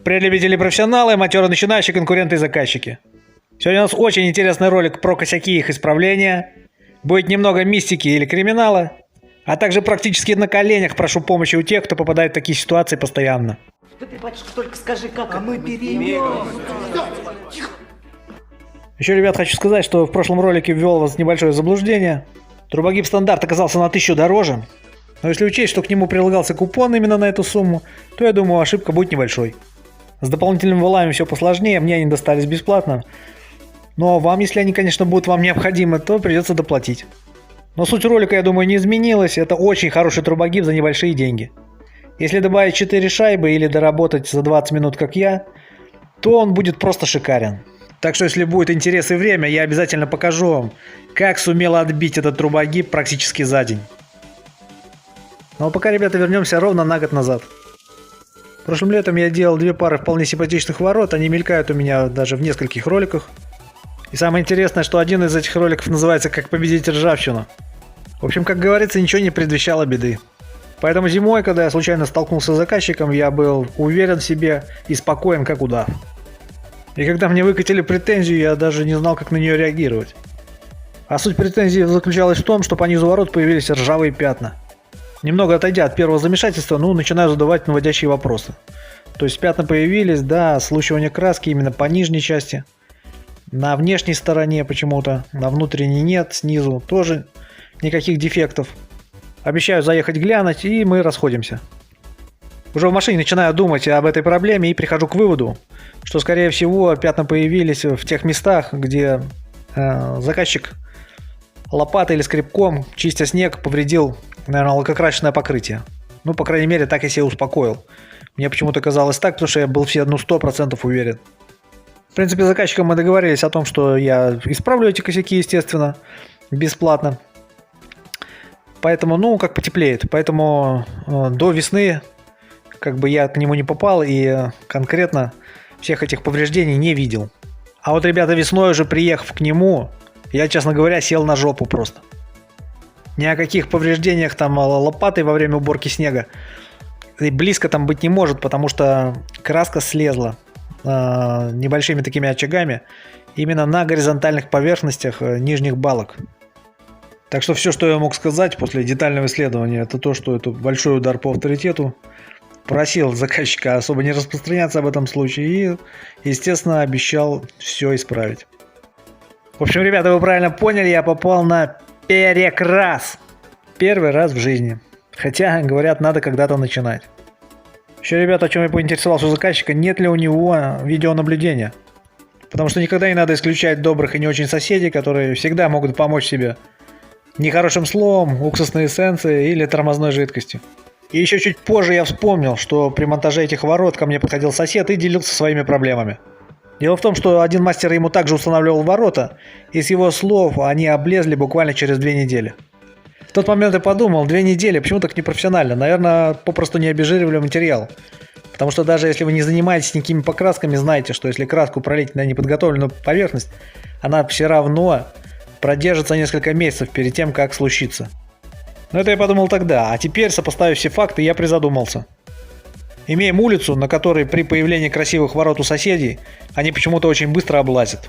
Привет, любители профессионалы, матерые начинающие, конкуренты и заказчики. Сегодня у нас очень интересный ролик про косяки и их исправления. Будет немного мистики или криминала, а также практически на коленях прошу помощи у тех, кто попадает в такие ситуации постоянно. Да ты, батюшка, только скажи, как А мы берем. Еще, ребят, хочу сказать, что в прошлом ролике ввел вас в небольшое заблуждение. Турбогиб стандарт оказался на 1000 дороже. Но если учесть, что к нему прилагался купон именно на эту сумму, то я думаю, ошибка будет небольшой. С дополнительными валами все посложнее, мне они достались бесплатно. Но вам, если они, конечно, будут вам необходимы, то придется доплатить. Но суть ролика, я думаю, не изменилась. Это очень хороший турбогиб за небольшие деньги. Если добавить 4 шайбы или доработать за 20 минут, как я, то он будет просто шикарен. Так что, если будет интерес и время, я обязательно покажу вам, как сумел отбить этот турбогиб практически за день. Ну а пока, ребята, вернемся ровно на год назад. Прошлым летом я делал 2 пары вполне симпатичных ворот, они мелькают у меня даже в нескольких роликах. И самое интересное, что один из этих роликов называется «Как победить ржавчину». В общем, как говорится, ничего не предвещало беды. Поэтому зимой, когда я случайно столкнулся с заказчиком, я был уверен в себе и спокоен, как удав. И когда мне выкатили претензию, я даже не знал, как на нее реагировать. А суть претензии заключалась в том, что по низу ворот появились ржавые пятна. Немного отойдя от первого замешательства, начинаю задавать наводящие вопросы. То есть пятна появились, да, слущивание краски именно по нижней части. На внешней стороне почему-то, на внутренней нет, снизу тоже никаких дефектов. Обещаю заехать глянуть, и мы расходимся. Уже в машине начинаю думать об этой проблеме и прихожу к выводу, что, скорее всего, пятна появились в тех местах, где заказчик лопатой или скребком, чистя снег, повредил, наверное, лакокрасочное покрытие. Ну, по крайней мере, так я себя успокоил. Мне почему-то казалось так, потому что я был все 100% уверен. В принципе, с заказчиком мы договорились о том, что я исправлю эти косяки, естественно, бесплатно. Поэтому, как потеплеет. Поэтому до весны как бы я к нему не попал и конкретно всех этих повреждений не видел. А вот, ребята, весной уже приехав к нему, я, честно говоря, сел на жопу просто. Ни о каких повреждениях там лопатой во время уборки снега и близко там быть не может, потому что краска слезла небольшими такими очагами именно на горизонтальных поверхностях нижних балок. Так что все, что я мог сказать после детального исследования, это то, что это большой удар по авторитету. Просил заказчика особо не распространяться об этом случае и, естественно, обещал все исправить. В общем, ребята, вы правильно поняли, я попал на перекрас. Первый раз в жизни. Хотя, говорят, надо когда-то начинать. Еще, ребята, о чем я поинтересовался у заказчика, нет ли у него видеонаблюдения. Потому что никогда не надо исключать добрых и не очень соседей, которые всегда могут помочь себе нехорошим словом, уксусной эссенцией или тормозной жидкостью. И еще чуть позже я вспомнил, что при монтаже этих ворот ко мне подходил сосед и делился своими проблемами. Дело в том, что один мастер ему также устанавливал ворота, и с его слов они облезли буквально через 2 недели. В тот момент я подумал, 2 недели, почему так непрофессионально? Наверное, попросту не обезжиривали материал. Потому что даже если вы не занимаетесь никакими покрасками, знаете, что если краску пролить на неподготовленную поверхность, она все равно продержится несколько месяцев перед тем, как случится. Но это я подумал тогда, а теперь, сопоставив все факты, я призадумался. Имеем улицу, на которой при появлении красивых ворот у соседей, они почему-то очень быстро облазят.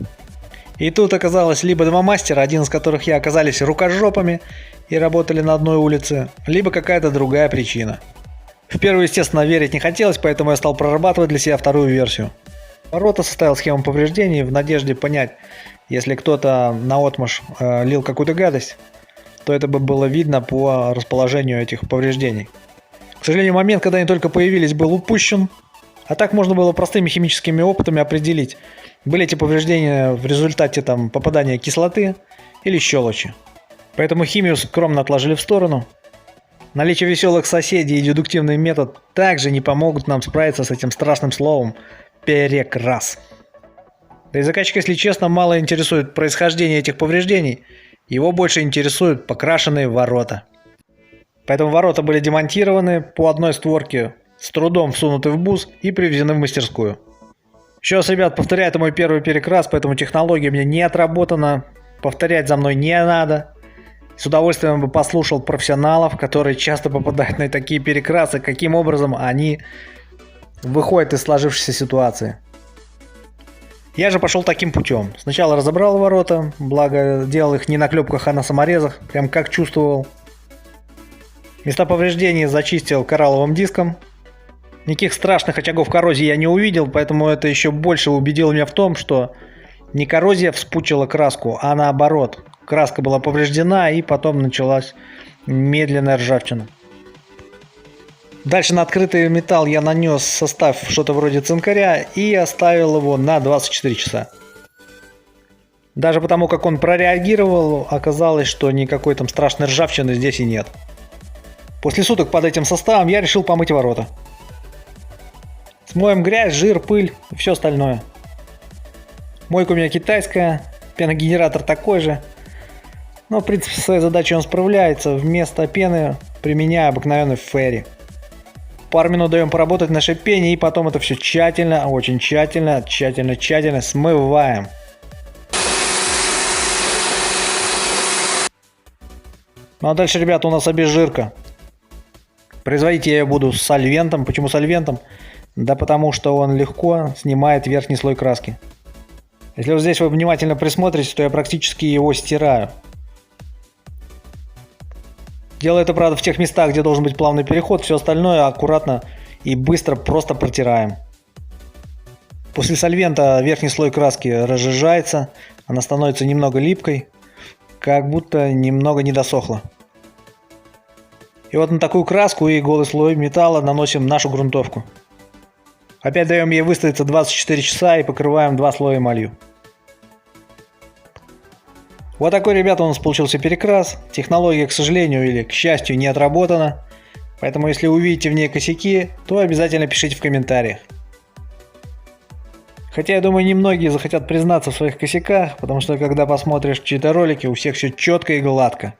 И тут оказалось либо 2 мастера, один из которых я, оказались рукожопами и работали на одной улице, либо какая-то другая причина. В первую, естественно, верить не хотелось, поэтому я стал прорабатывать для себя вторую версию. Ворота составил схему повреждений в надежде понять, если кто-то наотмашь лил какую-то гадость, то это бы было видно по расположению этих повреждений. К сожалению, момент, когда они только появились, был упущен, а так можно было простыми химическими опытами определить, были эти повреждения в результате попадания кислоты или щелочи. Поэтому химию скромно отложили в сторону. Наличие веселых соседей и дедуктивный метод также не помогут нам справиться с этим страшным словом «перекрас». Да и заказчик, если честно, мало интересует происхождение этих повреждений, его больше интересуют покрашенные ворота. Поэтому ворота были демонтированы по одной створке, с трудом всунуты в бус и привезены в мастерскую. Еще раз, ребят, повторяю, это мой первый перекрас, поэтому технология мне не отработана, повторять за мной не надо. С удовольствием бы послушал профессионалов, которые часто попадают на такие перекрасы, каким образом они выходит из сложившейся ситуации. Я же пошел таким путем. Сначала разобрал ворота, благо делал их не на клепках, а на саморезах, прям как чувствовал. Места повреждений зачистил коралловым диском. Никаких страшных очагов коррозии я не увидел, поэтому это еще больше убедило меня в том, что не коррозия вспучила краску, а наоборот. Краска была повреждена, и потом началась медленная ржавчина. Дальше на открытый металл я нанес состав что-то вроде цинкаря и оставил его на 24 часа. Даже потому, как он прореагировал, оказалось, что никакой там страшной ржавчины здесь и нет. После суток под этим составом я решил помыть ворота. Смоем грязь, жир, пыль и все остальное. Мойка у меня китайская, пеногенератор такой же. Но в принципе со своей задачей он справляется. Вместо пены применяю обыкновенный ферри. Пару минут даем поработать на шипении, и потом это все тщательно, очень тщательно смываем. Ну а дальше, ребята, у нас обезжирка. Производить я ее буду с сольвентом. Почему сольвентом? Да потому что он легко снимает верхний слой краски. Если вот здесь вы внимательно присмотритесь, то я практически его стираю. Делаю это, правда, в тех местах, где должен быть плавный переход. Все остальное аккуратно и быстро просто протираем. После сольвента верхний слой краски разжижается. Она становится немного липкой, как будто немного не досохла. И вот на такую краску и голый слой металла наносим нашу грунтовку. Опять даем ей выстояться 24 часа и покрываем 2 слоя эмалью. Вот такой, ребята, у нас получился перекрас. Технология, к сожалению или к счастью, не отработана. Поэтому, если увидите в ней косяки, то обязательно пишите в комментариях. Хотя, я думаю, немногие захотят признаться в своих косяках, потому что, когда посмотришь чьи-то ролики, у всех все четко и гладко.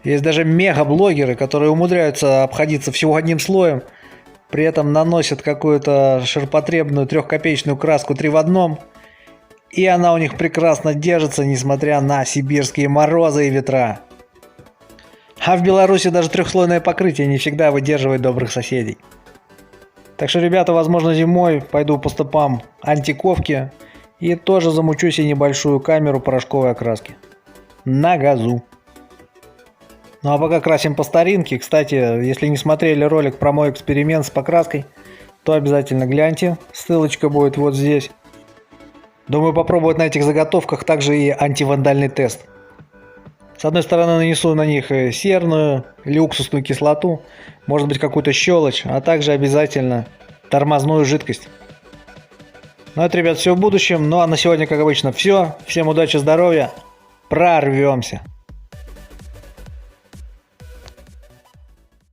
Есть даже мега-блогеры, которые умудряются обходиться всего одним слоем, при этом наносят какую-то ширпотребную 3-копеечную краску 3 в 1, и она у них прекрасно держится, несмотря на сибирские морозы и ветра. А в Беларуси даже 3-слойное покрытие не всегда выдерживает добрых соседей. Так что, ребята, возможно, зимой пойду по стопам антиковки и тоже замучу себе небольшую камеру порошковой окраски. На газу. Ну а пока красим по старинке. Кстати, если не смотрели ролик про мой эксперимент с покраской, то обязательно гляньте. Ссылочка будет вот здесь. Думаю, попробовать на этих заготовках также и антивандальный тест. С одной стороны, нанесу на них серную или уксусную кислоту, может быть, какую-то щелочь, а также обязательно тормозную жидкость. Ну это, ребят, все в будущем. Ну а на сегодня, как обычно, все. Всем удачи, здоровья. Прорвемся.